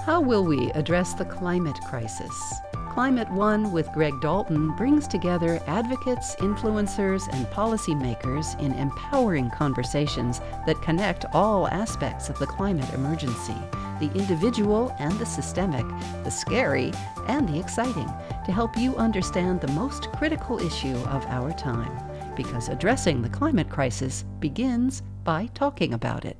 How will we address the climate crisis? Climate One with Greg Dalton brings together advocates, influencers, and policymakers in empowering conversations that connect all aspects of the climate emergency, the individual and the systemic, the scary and the exciting, to help you understand the most critical issue of our time. Because addressing the climate crisis begins by talking about it.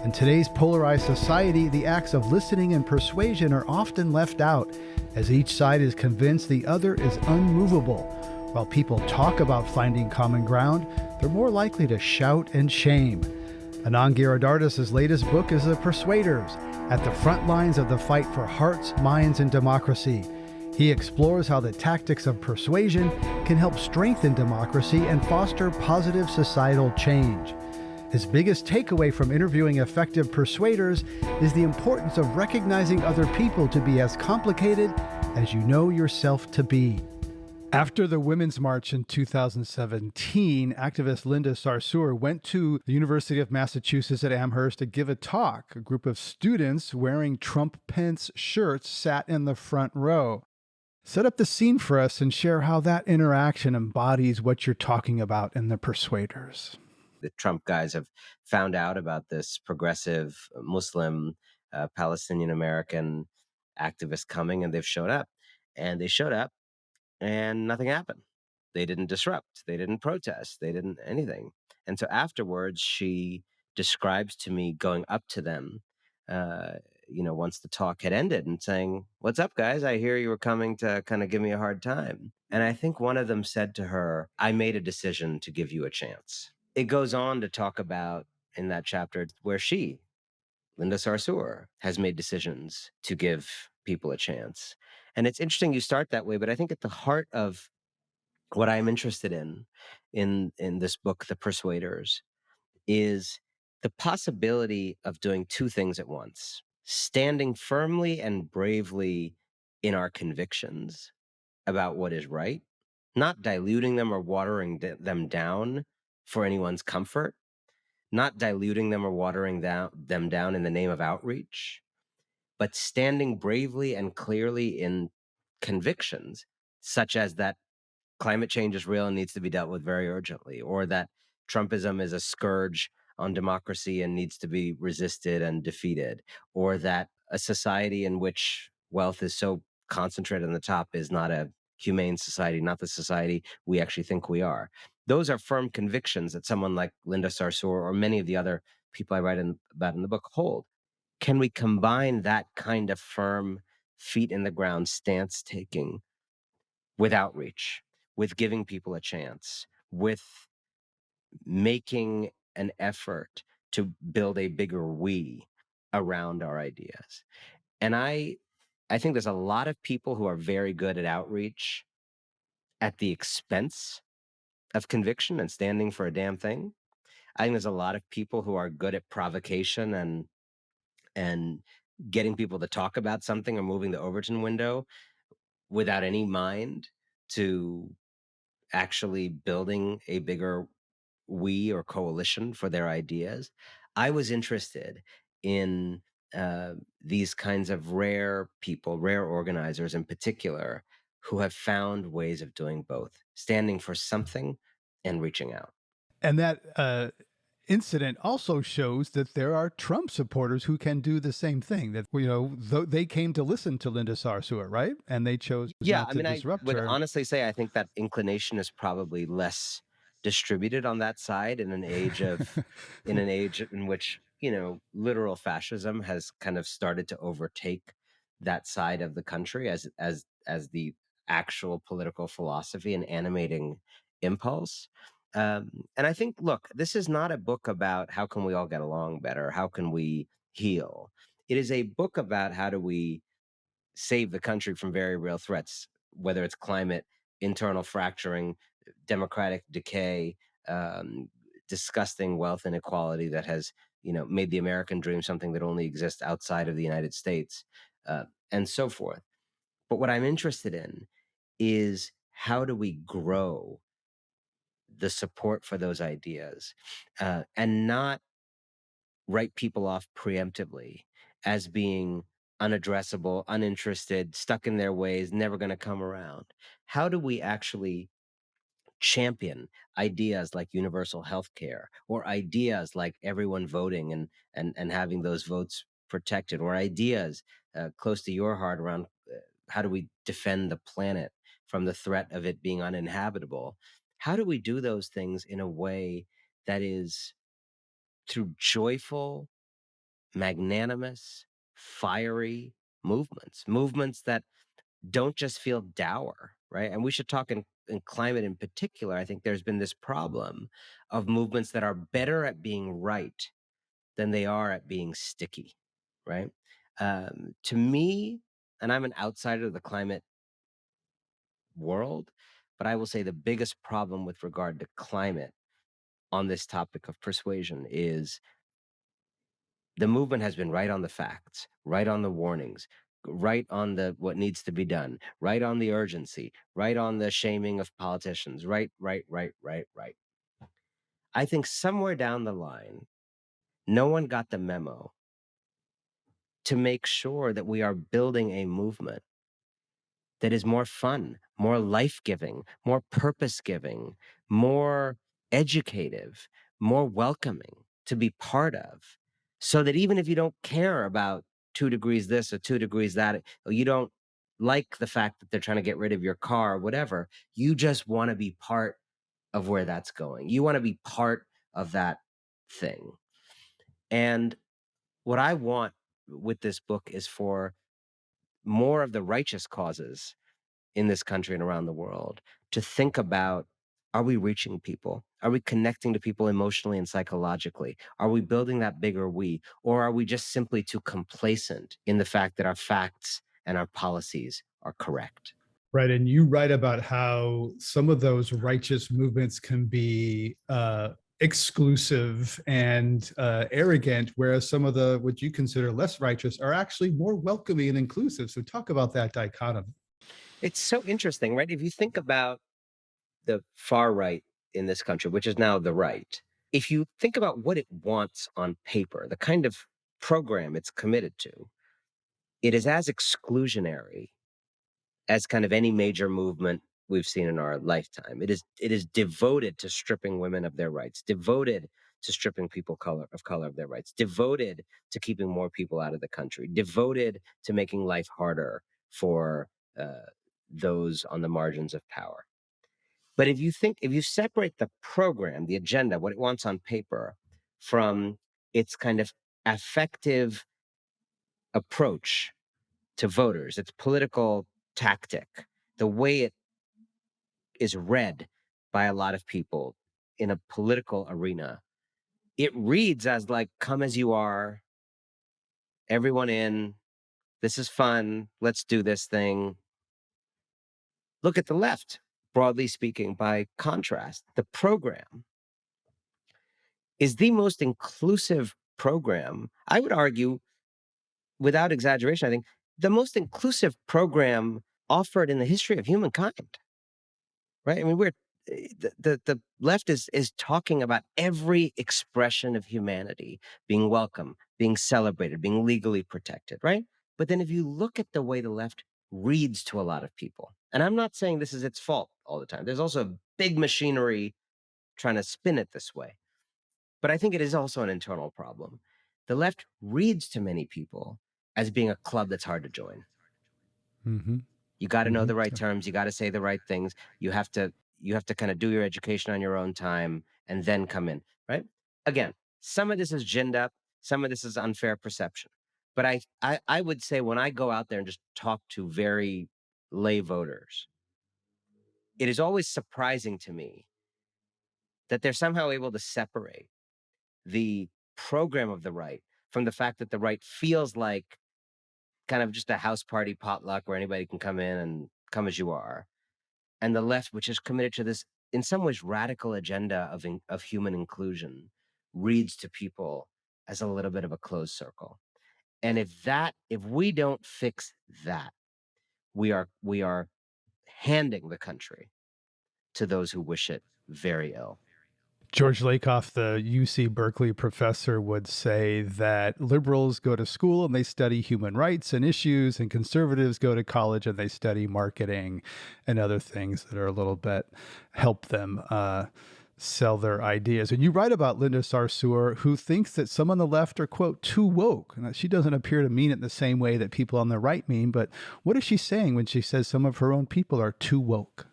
In today's polarized society, the acts of listening and persuasion are often left out, as each side is convinced the other is unmovable. While people talk about finding common ground, they're more likely to shout and shame. Anand Giridharadas' latest book is The Persuaders, at the front lines of the fight for hearts, minds, and democracy. He explores how the tactics of persuasion can help strengthen democracy and foster positive societal change. His biggest takeaway from interviewing effective persuaders is the importance of recognizing other people to be as complicated as you know yourself to be. After the Women's March in 2017, activist Linda Sarsour went to the University of Massachusetts at Amherst to give a talk. A group of students wearing Trump-Pence shirts sat in the front row. Set up the scene for us and share how that interaction embodies what you're talking about in The Persuaders. The Trump guys have found out about this progressive Muslim Palestinian American activist coming, and they've showed up. And they showed up, and nothing happened. They didn't disrupt. They didn't protest. They didn't anything. And so afterwards, she describes to me going up to them, once the talk had ended, and saying, "What's up, guys? I hear you were coming to kind of give me a hard time." And I think one of them said to her, "I made a decision to give you a chance." It goes on to talk about in that chapter where she, Linda Sarsour, has made decisions to give people a chance. And it's interesting you start that way, but I think at the heart of what I'm interested in this book, The Persuaders, is the possibility of doing two things at once: standing firmly and bravely in our convictions about what is right, not diluting them or watering them down for anyone's comfort, not diluting them or watering them down in the name of outreach, but standing bravely and clearly in convictions such as that climate change is real and needs to be dealt with very urgently, or that Trumpism is a scourge on democracy and needs to be resisted and defeated, or that a society in which wealth is so concentrated on the top is not a humane society, not the society we actually think we are. Those are firm convictions that someone like Linda Sarsour or many of the other people I write about in the book hold. Can we combine that kind of firm, feet in the ground stance taking with outreach, with giving people a chance, with making an effort to build a bigger we around our ideas? And I think there's a lot of people who are very good at outreach at the expense of conviction and standing for a damn thing. I think there's a lot of people who are good at provocation and getting people to talk about something or moving the Overton window without any mind to actually building a bigger we or coalition for their ideas. I was interested in these kinds of rare people, rare organizers in particular, who have found ways of doing both, standing for something and reaching out. And that incident also shows that there are Trump supporters who can do the same thing. That they came to listen to Linda Sarsour, right? And they chose not to disrupt I would her. honestly say I think that inclination is probably less distributed on that side in an age in which literal fascism has kind of started to overtake that side of the country as the actual political philosophy and animating impulse. And I think, look, this is not a book about how can we all get along better, how can we heal. It is a book about how do we save the country from very real threats, whether it's climate, internal fracturing, democratic decay, disgusting wealth inequality that has made the American dream something that only exists outside of the United States, and so forth. But what I'm interested in is how do we grow the support for those ideas, and not write people off preemptively as being unaddressable, uninterested, stuck in their ways, never going to come around. How do we actually champion ideas like universal health care, or ideas like everyone voting and having those votes protected, or ideas close to your heart around how do we defend the planet from the threat of it being uninhabitable? How do we do those things in a way that is through joyful, magnanimous, fiery movements that don't just feel dour, right? And we should talk in climate in particular. I think there's been this problem of movements that are better at being right than they are at being sticky, right? To me, and I'm an outsider of the climate world, but I will say the biggest problem with regard to climate on this topic of persuasion is the movement has been right on the facts, right on the warnings, right on the what needs to be done, right on the urgency, right on the shaming of politicians, right. I think somewhere down the line, no one got the memo to make sure that we are building a movement that is more fun, more life-giving, more purpose-giving, more educative, more welcoming to be part of. So that even if you don't care about 2 degrees this or 2 degrees that, or you don't like the fact that they're trying to get rid of your car or whatever, you just wanna be part of where that's going. You wanna be part of that thing. And what I want with this book is for more of the righteous causes in this country and around the world to think about, are we reaching people? Are we connecting to people emotionally and psychologically? Are we building that bigger we? Or are we just simply too complacent in the fact that our facts and our policies are correct? Right. And you write about how some of those righteous movements can be exclusive and arrogant, whereas some of the what you consider less righteous are actually more welcoming and inclusive. So talk about that dichotomy. It's so interesting, right? If you think about the far right in this country, which is now the right, if you think about what it wants on paper, the kind of program it's committed to, it is as exclusionary as kind of any major movement we've seen in our lifetime. It is devoted to stripping women of their rights, devoted to stripping people of color of their rights, devoted to keeping more people out of the country, devoted to making life harder for uh, those on the margins of power. But if you separate the program, the agenda, what it wants on paper, from its kind of affective approach to voters, its political tactic, the way it is read by a lot of people in a political arena, it reads as like, come as you are, everyone in, this is fun, let's do this thing. Look at the left, broadly speaking, by contrast. The program is the most inclusive program, I would argue, without exaggeration, I think the most inclusive program offered in the history of humankind. Right? I mean, the left is talking about every expression of humanity being welcome, being celebrated, being legally protected, right? But then if you look at the way the left reads to a lot of people, and I'm not saying this is its fault all the time. There's also a big machinery trying to spin it this way. But I think it is also an internal problem. The left reads to many people as being a club that's hard to join. Mm-hmm. You got to know Mm-hmm. the right terms. You got to say the right things. You have to kind of do your education on your own time and then come in, right? Again, some of this is ginned up, some of this is unfair perception. But I would say when I go out there and just talk to very lay voters, it is always surprising to me that they're somehow able to separate the program of the right from the fact that the right feels like kind of just a house party potluck where anybody can come in and come as you are, and the left, which is committed to this, in some ways, radical agenda of human inclusion, reads to people as a little bit of a closed circle. And if we don't fix that, we are handing the country to those who wish it very ill. George Lakoff, the UC Berkeley professor, would say that liberals go to school and they study human rights and issues, and conservatives go to college and they study marketing and other things that are a little bit help them sell their ideas. And you write about Linda Sarsour, who thinks that some on the left are, quote, too woke. Now, she doesn't appear to mean it the same way that people on the right mean, but what is she saying when she says some of her own people are too woke?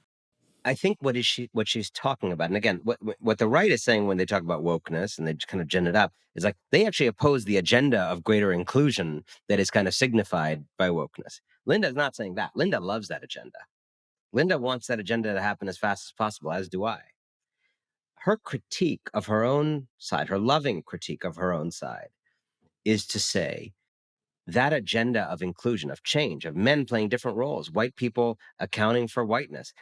I think what she's talking about, and again, what the right is saying when they talk about wokeness and they just kind of gin it up, is like they actually oppose the agenda of greater inclusion that is kind of signified by wokeness. Linda's not saying that. Linda loves that agenda. Linda wants that agenda to happen as fast as possible, as do I. Her critique of her own side, her loving critique of her own side, is to say that agenda of inclusion, of change, of men playing different roles, white people accounting for whiteness,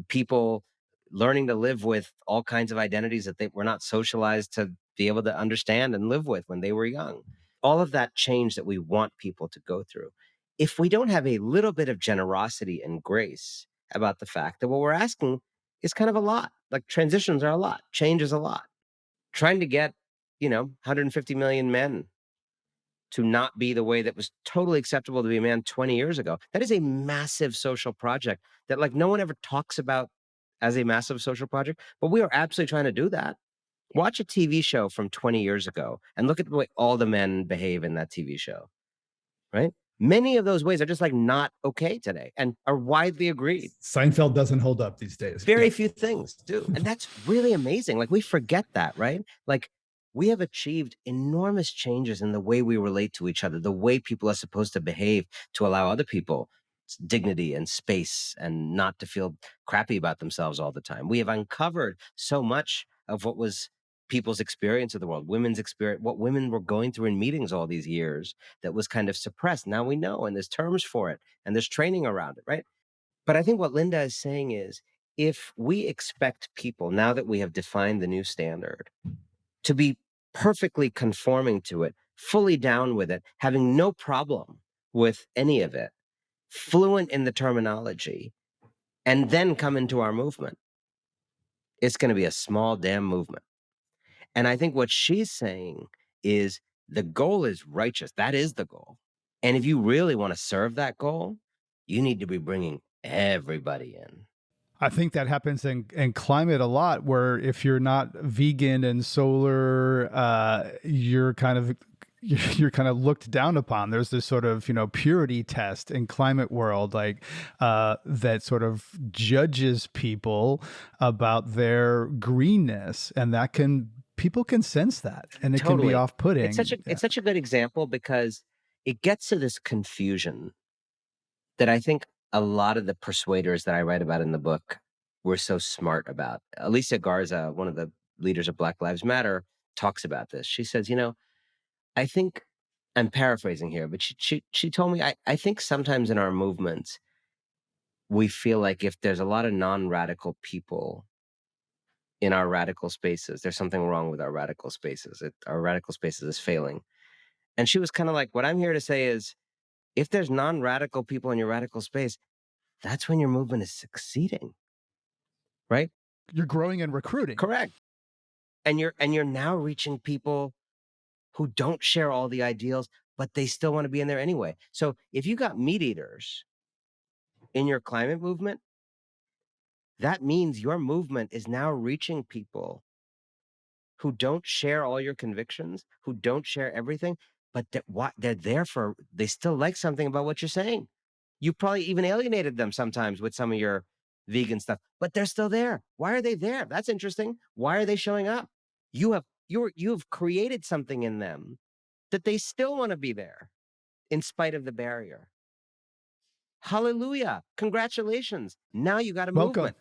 people learning to live with all kinds of identities that they were not socialized to be able to understand and live with when they were young. All of that change that we want people to go through. If we don't have a little bit of generosity and grace about the fact that what we're asking is kind of a lot, like transitions are a lot, change is a lot. Trying to get, 150 million men to not be the way that was totally acceptable to be a man 20 years ago. That is a massive social project that like no one ever talks about as a massive social project, but we are absolutely trying to do that. Watch a TV show from 20 years ago and look at the way all the men behave in that TV show, right? Many of those ways are just like not okay today and are widely agreed. Seinfeld doesn't hold up these days. Very few things do. And that's really amazing. Like we forget that, right? Like we have achieved enormous changes in the way we relate to each other, the way people are supposed to behave to allow other people dignity and space and not to feel crappy about themselves all the time. We have uncovered so much of what was people's experience of the world, women's experience, what women were going through in meetings all these years that was kind of suppressed. Now we know, and there's terms for it, and there's training around it, right? But I think what Linda is saying is if we expect people, now that we have defined the new standard, to be perfectly conforming to it, fully down with it, having no problem with any of it, fluent in the terminology, and then come into our movement, it's going to be a small damn movement. And I think what she's saying is the goal is righteous. That is the goal. And if you really want to serve that goal, you need to be bringing everybody in. I think that happens in climate a lot, where if you're not vegan and solar, you're kind of looked down upon. There's this sort of, purity test in climate world, like that sort of judges people about their greenness, and people can sense that, and it can be off-putting. It's such a good example because it gets to this confusion that I think a lot of the persuaders that I write about in the book were so smart about. Alicia Garza, one of the leaders of Black Lives Matter, talks about this. She says, I think, I'm paraphrasing here, but she told me, I think sometimes in our movements, we feel like if there's a lot of non-radical people in our radical spaces, there's something wrong with our radical spaces. Our radical spaces is failing. And she was kind of like, what I'm here to say is, if there's non-radical people in your radical space, that's when your movement is succeeding, right? You're growing and recruiting. Correct. And you're now reaching people who don't share all the ideals, but they still want to be in there anyway. So if you got meat eaters in your climate movement, that means your movement is now reaching people who don't share all your convictions, who don't share everything, but they're there for, they still like something about what you're saying. You probably even alienated them sometimes with some of your vegan stuff, but they're still there. Why are they there? That's interesting. Why are they showing up? You've created something in them that they still want to be there in spite of the barrier. Hallelujah. Congratulations. Now you got a movement.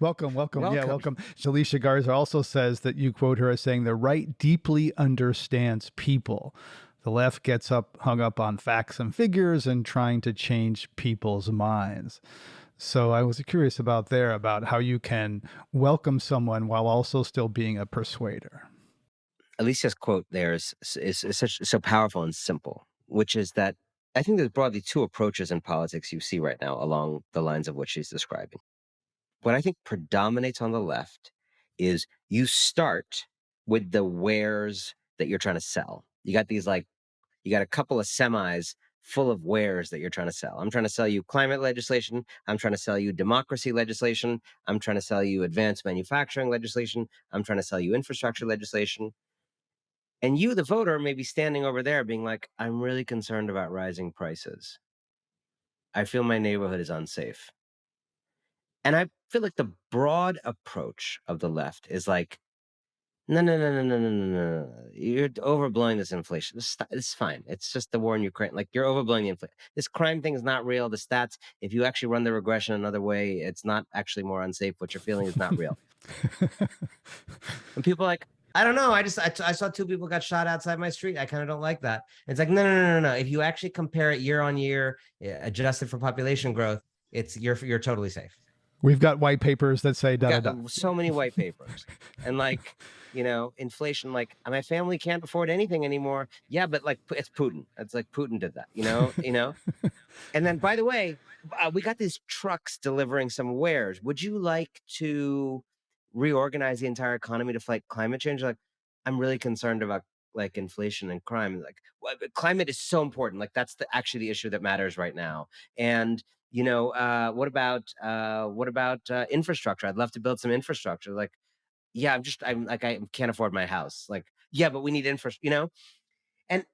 Welcome. Yeah, welcome. Alicia Garza also says that you quote her as saying, the right deeply understands people. The left gets hung up on facts and figures and trying to change people's minds. So I was curious about how you can welcome someone while also still being a persuader. Alicia's quote there is so powerful and simple, which is that I think there's broadly two approaches in politics you see right now along the lines of what she's describing. What I think predominates on the left is you start with the wares that you're trying to sell. You got these like you got a couple of semis full of wares that you're trying to sell. I'm trying to sell you climate legislation. I'm trying to sell you democracy legislation. I'm trying to sell you advanced manufacturing legislation. I'm trying to sell you infrastructure legislation. And you, the voter, may be standing over there being like, I'm really concerned about rising prices. I feel my neighborhood is unsafe. And I feel like the broad approach of the left is like, no, no, no, no, no, no, no, no, no. You're overblowing this inflation. It's fine. It's just the war in Ukraine. Like you're overblowing the inflation. This crime thing is not real. The stats, if you actually run the regression another way, it's not actually more unsafe. What you're feeling is not real. And people are like, I don't know. I saw two people got shot outside my street. I kind of don't like that. It's like, no, no, no, no, no. If you actually compare it year on year, adjusted for population growth, you're totally safe. We've got white papers that say da da da. So many white papers, and like inflation. Like my family can't afford anything anymore. Yeah, but like it's Putin. It's like Putin did that. And then, by the way, we got these trucks delivering some wares. Would you like to reorganize the entire economy to fight climate change? Like, I'm really concerned about like inflation and crime. Like, climate is so important. Like, that's actually the issue that matters right now. And what about infrastructure? I'd love to build some infrastructure. Like, yeah, I can't afford my house. Like, yeah, but we need infrastructure. And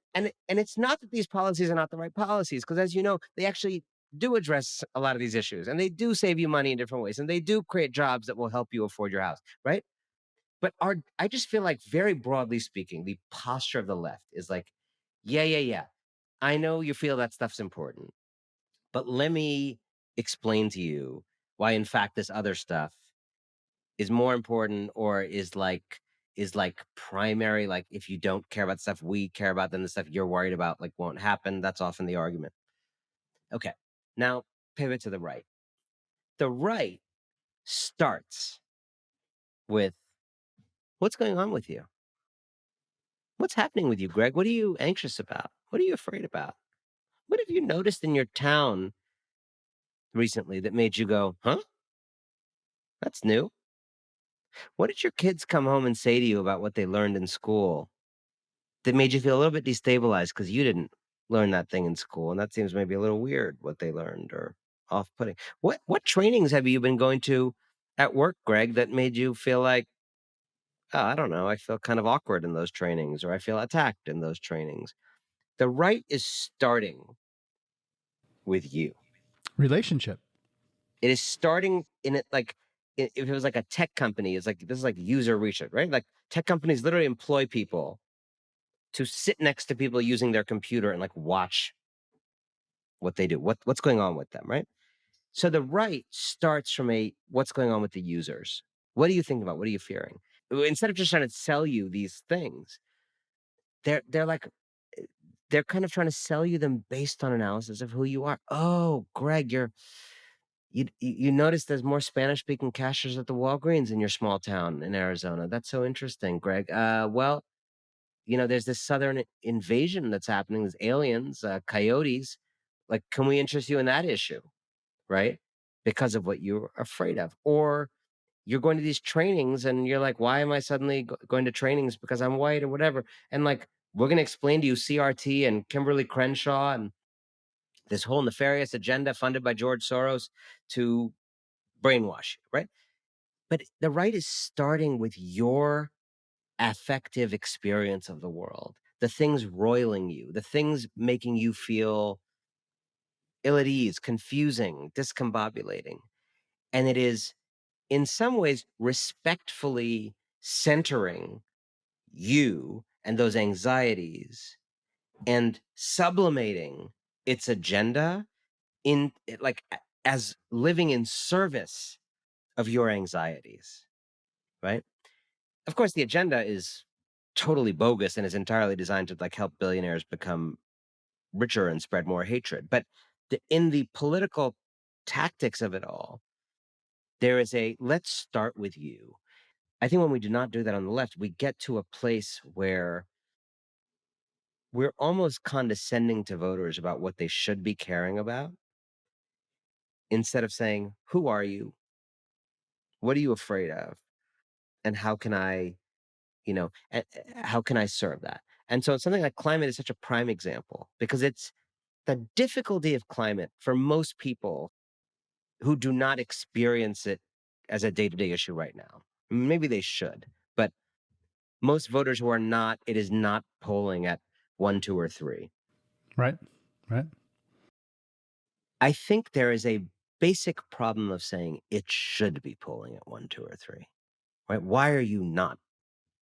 it's not that these policies are not the right policies, because as you know, they actually do address a lot of these issues, and they do save you money in different ways, and they do create jobs that will help you afford your house, right? But I just feel like, very broadly speaking, the posture of the left is like, yeah, yeah, yeah. I know you feel that stuff's important, but let me explain to you why, in fact, this other stuff is more important, or is like primary. Like, if you don't care about stuff we care about, then the stuff you're worried about like won't happen. That's often the argument. Okay, now pivot to the right. The right starts with, what's going on with you? What's happening with you, Greg? What are you anxious about? What are you afraid about? What have you noticed in your town recently that made you go, huh? That's new. What did your kids come home and say to you about what they learned in school that made you feel a little bit destabilized because you didn't learn that thing in school? And that seems maybe a little weird, what they learned, or off-putting. What trainings have you been going to at work, Greg, that made you feel like, oh, I don't know, I feel kind of awkward in those trainings, or I feel attacked in those trainings? The right is starting with you. Relationship. It is starting in it. Like, if it was like a tech company, it's like, this is like user research, right? Like, tech companies literally employ people to sit next to people using their computer and like watch what they do, what's going on with them, right? So the right starts from what's going on with the users. What do you think about? What are you fearing? Instead of just trying to sell you these things, they're like, they're kind of trying to sell you them based on analysis of who you are. Oh, Greg, you notice there's more Spanish speaking cashiers at the Walgreens in your small town in Arizona. That's so interesting, Greg. Well, there's this southern invasion that's happening. There's aliens, coyotes. Like, can we interest you in that issue, right? Because of what you're afraid of. Or you're going to these trainings and you're like, why am I suddenly going to trainings? Because I'm white or whatever. And like, we're going to explain to you CRT and Kimberly Crenshaw and this whole nefarious agenda funded by George Soros to brainwash you, right? But the right is starting with your affective experience of the world, the things roiling you, the things making you feel ill at ease, confusing, discombobulating. And it is, in some ways, respectfully centering you and those anxieties and sublimating its agenda in like as living in service of your anxieties, right? Of course, the agenda is totally bogus and is entirely designed to like help billionaires become richer and spread more hatred. But in the political tactics of it all, there is let's start with you. I think when we do not do that on the left, we get to a place where we're almost condescending to voters about what they should be caring about, instead of saying, who are you? What are you afraid of? and how can I, how can I serve that? And so something like climate is such a prime example because it's the difficulty of climate for most people who do not experience it as a day-to-day issue right now. Maybe they should, but most voters who are not, it is not polling at 1, 2, or 3. Right. Right. I think there is a basic problem of saying it should be polling at 1, 2, or 3, right? Why are you not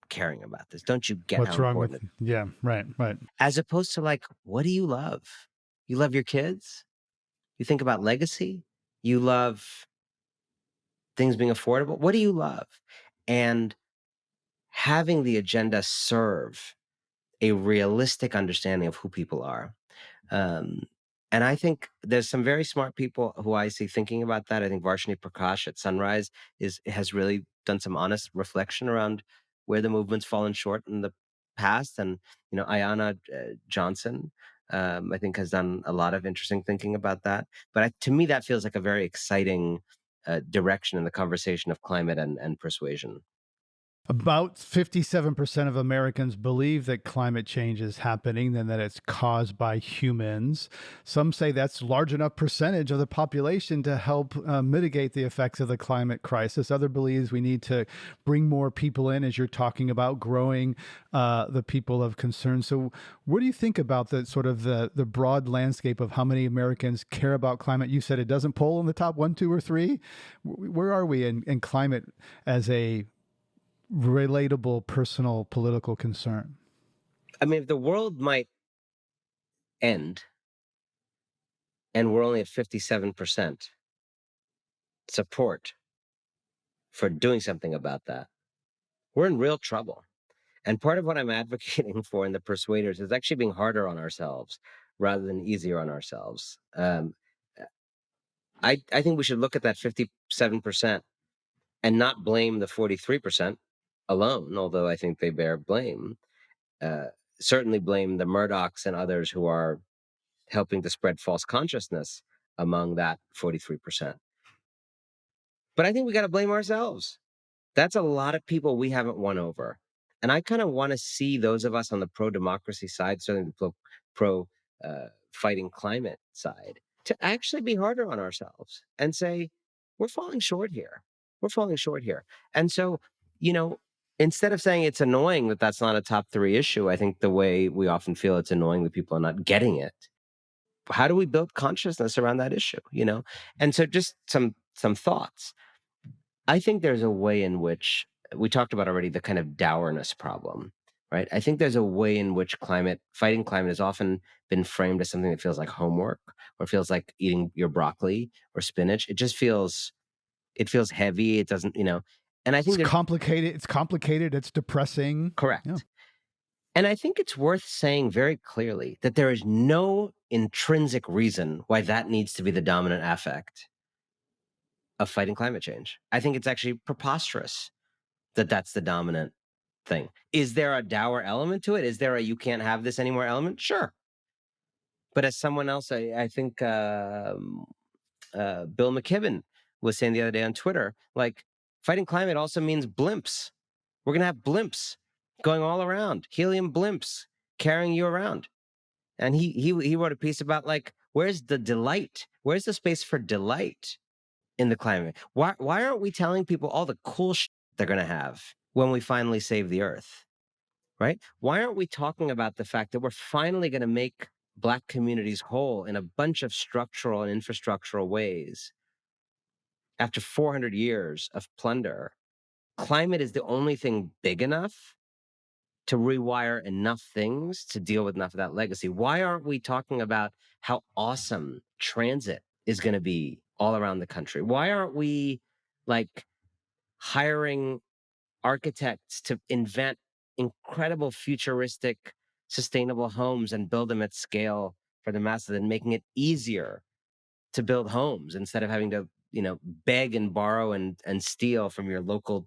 caring about this? Don't you get how What's wrong with? important it? Yeah. Right. Right. As opposed to like, what do you love? You love your kids? You think about legacy? You love things being affordable? What do you love? And having the agenda serve a realistic understanding of who people are. Um, and I think there's some very smart people who I see thinking about that. I think Varshini Prakash at Sunrise has really done some honest reflection around where the movement's fallen short in the past. And, Ayanna Johnson, I think, has done a lot of interesting thinking about that. But to me, that feels like a very exciting direction in the conversation of climate and persuasion. About 57% of Americans believe that climate change is happening and that it's caused by humans. Some say that's large enough percentage of the population to help mitigate the effects of the climate crisis. Other believes we need to bring more people in, as you're talking about growing the people of concern. So what do you think about the sort of the broad landscape of how many Americans care about climate? You said it doesn't poll in the top 1, 2, or 3. Where are we in climate as a relatable personal political concern? I mean, if the world might end and we're only at 57% support for doing something about that, we're in real trouble. And part of what I'm advocating for in the Persuaders is actually being harder on ourselves rather than easier on ourselves. I think we should look at that 57% and not blame the 43% alone, although I think they bear blame. Uh, Certainly blame the Murdochs and others who are helping to spread false consciousness among that 43%. But I think we got to blame ourselves. That's a lot of people we haven't won over. And I kind of want to see those of us on the pro democracy side, certainly the pro fighting climate side, to actually be harder on ourselves and say, we're falling short here. We're falling short here. And so, you know, instead of saying it's annoying that that's not a top 3 issue, I think the way we often feel it's annoying that people are not getting it. How do we build consciousness around that issue? And so just some thoughts. I think there's a way in which we talked about already the kind of dourness problem, right? I think there's a way in which fighting climate has often been framed as something that feels like homework or feels like eating your broccoli or spinach. It feels heavy. It doesn't, and I think It's complicated. It's complicated. It's depressing. Correct. Yeah. And I think it's worth saying very clearly that there is no intrinsic reason why that needs to be the dominant affect of fighting climate change. I think it's actually preposterous that that's the dominant thing. Is there a dour element to it? Is there a you can't have this anymore element? Sure. But as someone else, I think Bill McKibben was saying the other day on Twitter, like fighting climate also means blimps. We're going to have blimps going all around, helium blimps carrying you around. And he wrote a piece about like, where's the delight? Where's the space for delight in the climate? Why aren't we telling people all the cool shit they're going to have when we finally save the earth? Right? Why aren't we talking about the fact that we're finally going to make Black communities whole in a bunch of structural and infrastructural ways after 400 years of plunder? Climate is the only thing big enough to rewire enough things to deal with enough of that legacy. Why aren't we talking about how awesome transit is going to be all around the country? Why aren't we like hiring architects to invent incredible futuristic sustainable homes and build them at scale for the masses and making it easier to build homes instead of having to beg and borrow and steal from your local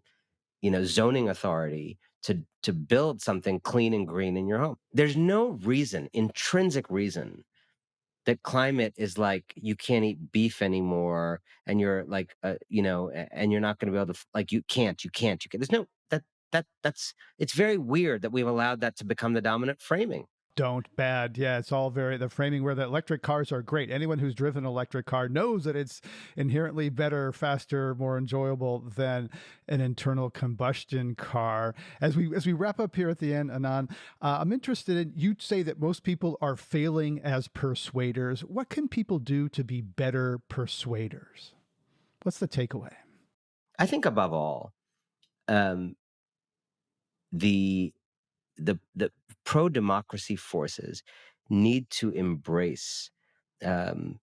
zoning authority to build something clean and green in your home? There's no intrinsic reason that climate is like you can't eat beef anymore and you're like and you're not going to be able to like you can't. that's it's very weird that we've allowed that to become the dominant framing. Don't bad. Yeah, it's all very the framing where the electric cars are great. Anyone who's driven an electric car knows that it's inherently better, faster, more enjoyable than an internal combustion car. As we wrap up here at the end, Anand, I'm interested in you say that most people are failing as persuaders. What can people do to be better persuaders? What's the takeaway? I think above all, um, the the pro democracy forces need to embrace um,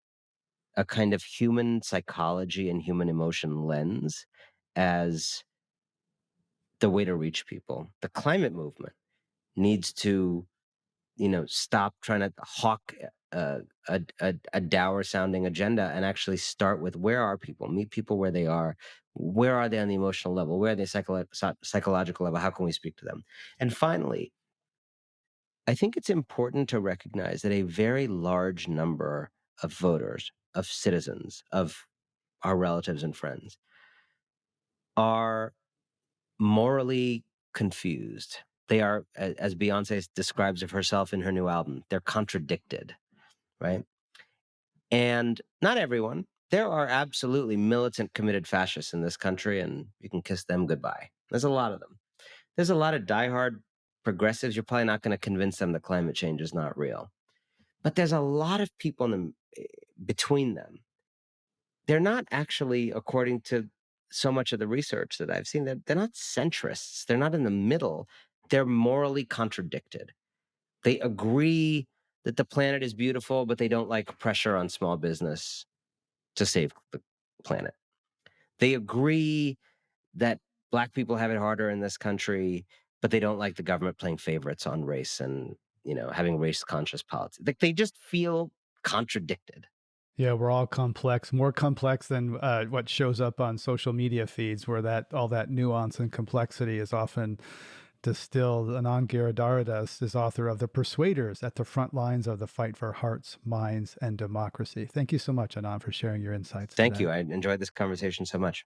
a kind of human psychology and human emotion lens as the way to reach people. The climate movement needs to, stop trying to hawk a dour sounding agenda and actually start with where are people, meet people where they are. Where are they on the emotional level? Where are they psychological level? How can we speak to them? And finally, I think it's important to recognize that a very large number of voters, of citizens, of our relatives and friends are morally confused. They are, as Beyonce describes of herself in her new album, they're contradicted, right? And not everyone. There are absolutely militant, committed fascists in this country, and you can kiss them goodbye. There's a lot of them. There's a lot of diehard progressives. You're probably not going to convince them that climate change is not real. But there's a lot of people between them. They're not actually, according to so much of the research that I've seen, they're not centrists. They're not in the middle. They're morally contradicted. They agree that the planet is beautiful, but they don't like pressure on small business to save the planet. They agree that Black people have it harder in this country, but they don't like the government playing favorites on race and, having race conscious politics. Like they just feel contradicted. Yeah, we're all complex, more complex than what shows up on social media feeds, where that all that nuance and complexity is often distilled. Anand Giridharadas is author of The Persuaders at the Front Lines of the Fight for Hearts, Minds, and Democracy. Thank you so much, Anand, for sharing your insights Thank today. you. I enjoyed this conversation so much.